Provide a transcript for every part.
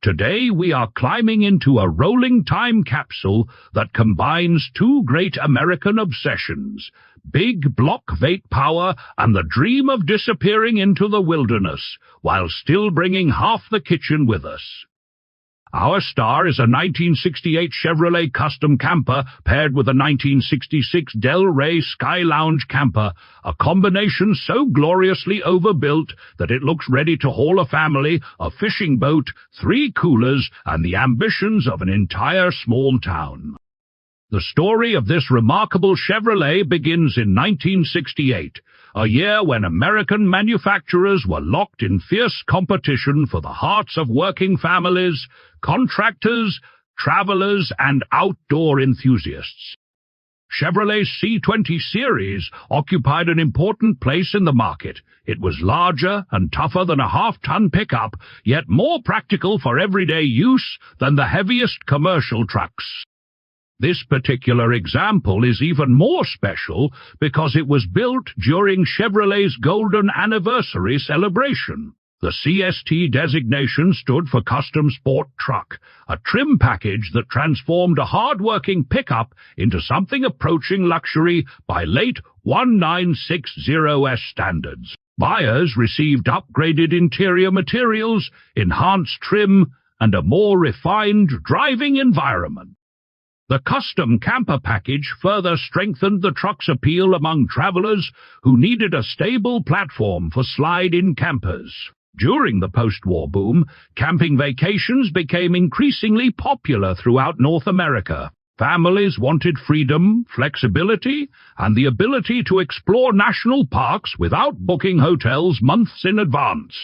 Today we are climbing into a rolling time capsule that combines two great American obsessions, big block weight power and the dream of disappearing into the wilderness, while still bringing half the kitchen with us. Our star is a 1968 Chevrolet Custom camper paired with a 1966 Rey Sky Lounge camper, a combination so gloriously overbuilt that it looks ready to haul a family, a fishing boat, 3 coolers, and the ambitions of an entire small town. The story of this remarkable Chevrolet begins in 1968, a year when American manufacturers were locked in fierce competition for the hearts of working families, contractors, travelers, and outdoor enthusiasts. Chevrolet's C20 series occupied an important place in the market. It was larger and tougher than a half-ton pickup, yet more practical for everyday use than the heaviest commercial trucks. This particular example is even more special because it was built during Chevrolet's Golden Anniversary celebration. The CST designation stood for Custom Sport Truck, a trim package that transformed a hard-working pickup into something approaching luxury by late 1960s standards. Buyers received upgraded interior materials, enhanced trim, and a more refined driving environment. The custom camper package further strengthened the truck's appeal among travelers who needed a stable platform for slide-in campers. During the post-war boom, camping vacations became increasingly popular throughout North America. Families wanted freedom, flexibility, and the ability to explore national parks without booking hotels months in advance.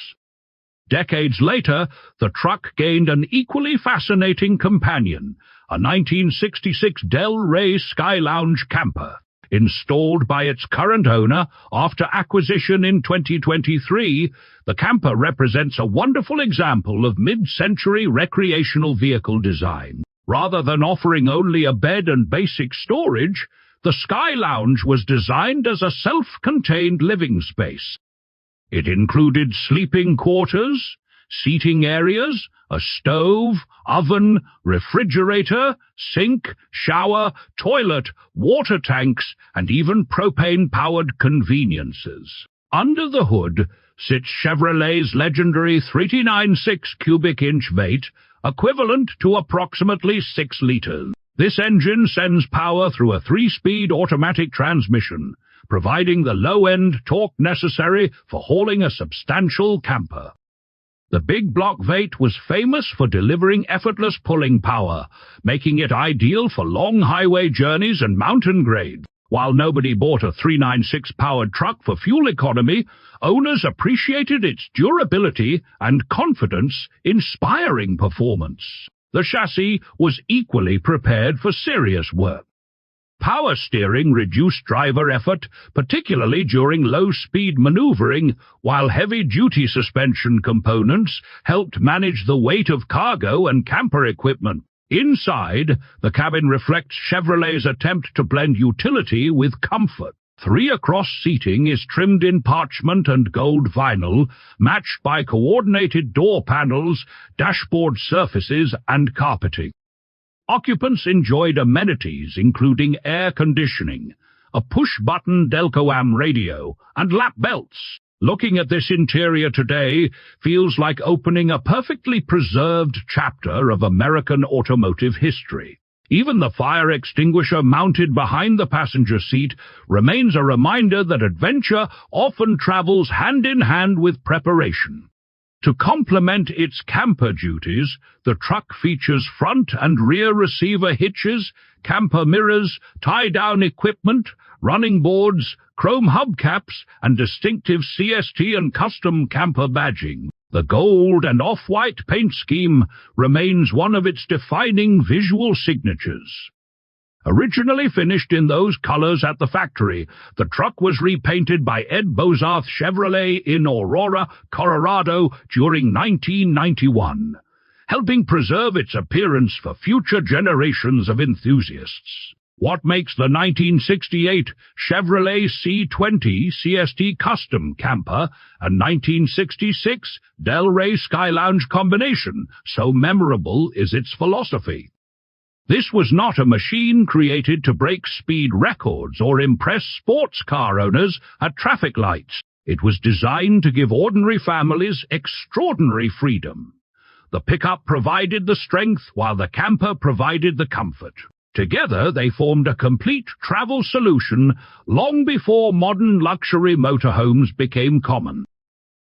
Decades later, the truck gained an equally fascinating companion, a 1966 Rey Sky Lounge camper. Installed by its current owner after acquisition in 2023, the camper represents a wonderful example of mid-century recreational vehicle design. Rather than offering only a bed and basic storage, the Sky Lounge was designed as a self-contained living space. It included sleeping quarters, seating areas, a stove, oven, refrigerator, sink, shower, toilet, water tanks, and even propane-powered conveniences. Under the hood sits Chevrolet's legendary 396 cubic inch weight, equivalent to approximately 6 liters. This engine sends power through a 3-speed automatic transmission, providing the low-end torque necessary for hauling a substantial camper. The big block weight was famous for delivering effortless pulling power, making it ideal for long highway journeys and mountain grades. While nobody bought a 396-powered truck for fuel economy, owners appreciated its durability and confidence-inspiring performance. The chassis was equally prepared for serious work. Power steering reduced driver effort, particularly during low-speed maneuvering, while heavy-duty suspension components helped manage the weight of cargo and camper equipment. Inside, the cabin reflects Chevrolet's attempt to blend utility with comfort. 3-across seating is trimmed in parchment and gold vinyl, matched by coordinated door panels, dashboard surfaces, and carpeting. Occupants enjoyed amenities including air conditioning, a push-button Delco-AM radio, and lap belts. Looking at this interior today feels like opening a perfectly preserved chapter of American automotive history. Even the fire extinguisher mounted behind the passenger seat remains a reminder that adventure often travels hand-in-hand with preparation. To complement its camper duties, the truck features front and rear receiver hitches, camper mirrors, tie-down equipment, running boards, chrome hubcaps, and distinctive CST and custom camper badging. The gold and off-white paint scheme remains one of its defining visual signatures. Originally finished in those colors at the factory, the truck was repainted by Ed Bozarth Chevrolet in Aurora, Colorado during 1991, helping preserve its appearance for future generations of enthusiasts. What makes the 1968 Chevrolet C20 CST Custom Camper and 1966 Rey Sky Lounge combination so memorable is its philosophy. This was not a machine created to break speed records or impress sports car owners at traffic lights. It was designed to give ordinary families extraordinary freedom. The pickup provided the strength while the camper provided the comfort. Together they formed a complete travel solution long before modern luxury motorhomes became common.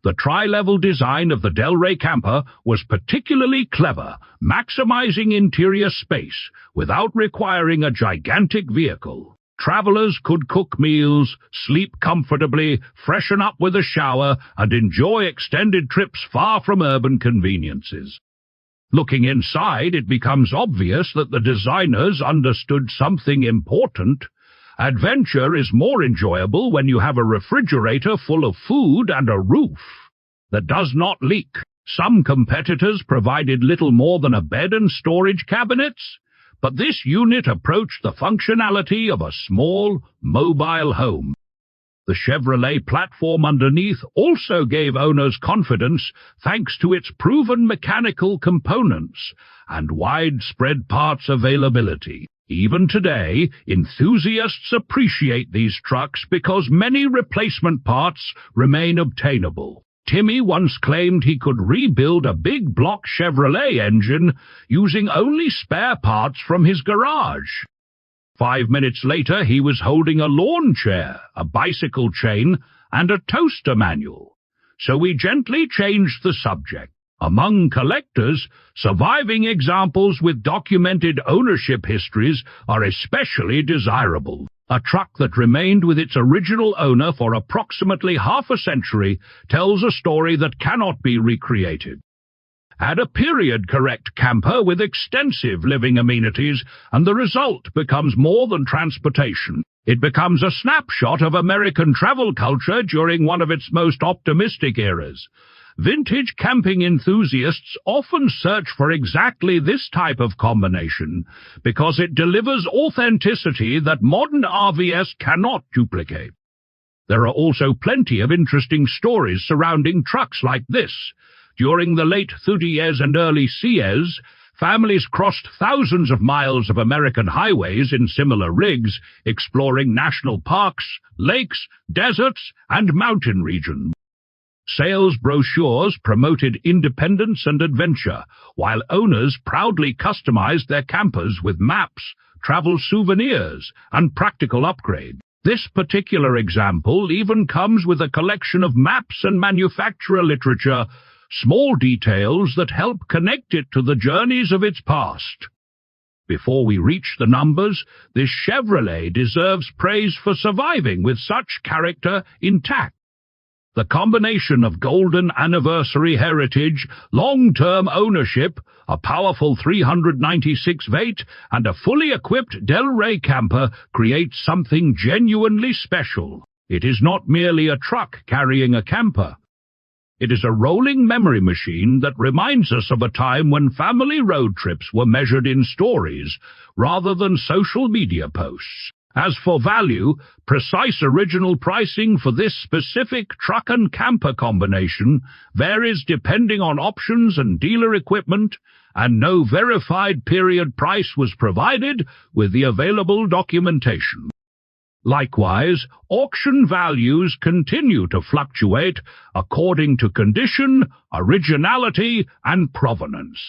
The tri-level design of the Del Rey camper was particularly clever, maximizing interior space without requiring a gigantic vehicle. Travelers could cook meals, sleep comfortably, freshen up with a shower, and enjoy extended trips far from urban conveniences. Looking inside, it becomes obvious that the designers understood something important. Adventure is more enjoyable when you have a refrigerator full of food and a roof that does not leak. Some competitors provided little more than a bed and storage cabinets, but this unit approached the functionality of a small, mobile home. The Chevrolet platform underneath also gave owners confidence thanks to its proven mechanical components and widespread parts availability. Even today, enthusiasts appreciate these trucks because many replacement parts remain obtainable. Timmy once claimed he could rebuild a big block Chevrolet engine using only spare parts from his garage. 5 minutes later, he was holding a lawn chair, a bicycle chain, and a toaster manual. So we gently changed the subject. Among collectors, surviving examples with documented ownership histories are especially desirable. A truck that remained with its original owner for approximately half a century tells a story that cannot be recreated. Add a period-correct camper with extensive living amenities, and the result becomes more than transportation. It becomes a snapshot of American travel culture during one of its most optimistic eras. Vintage camping enthusiasts often search for exactly this type of combination because it delivers authenticity that modern RVs cannot duplicate. There are also plenty of interesting stories surrounding trucks like this. During the late 30s and early 40s, families crossed thousands of miles of American highways in similar rigs, exploring national parks, lakes, deserts, and mountain regions. Sales brochures promoted independence and adventure, while owners proudly customized their campers with maps, travel souvenirs, and practical upgrades. This particular example even comes with a collection of maps and manufacturer literature, small details that help connect it to the journeys of its past. Before we reach the numbers, this Chevrolet deserves praise for surviving with such character intact. The combination of golden anniversary heritage, long-term ownership, a powerful 396 weight, and a fully equipped Del Rey camper creates something genuinely special. It is not merely a truck carrying a camper. It is a rolling memory machine that reminds us of a time when family road trips were measured in stories rather than social media posts. As for value, precise original pricing for this specific truck and camper combination varies depending on options and dealer equipment, and no verified period price was provided with the available documentation. Likewise, auction values continue to fluctuate according to condition, originality, and provenance.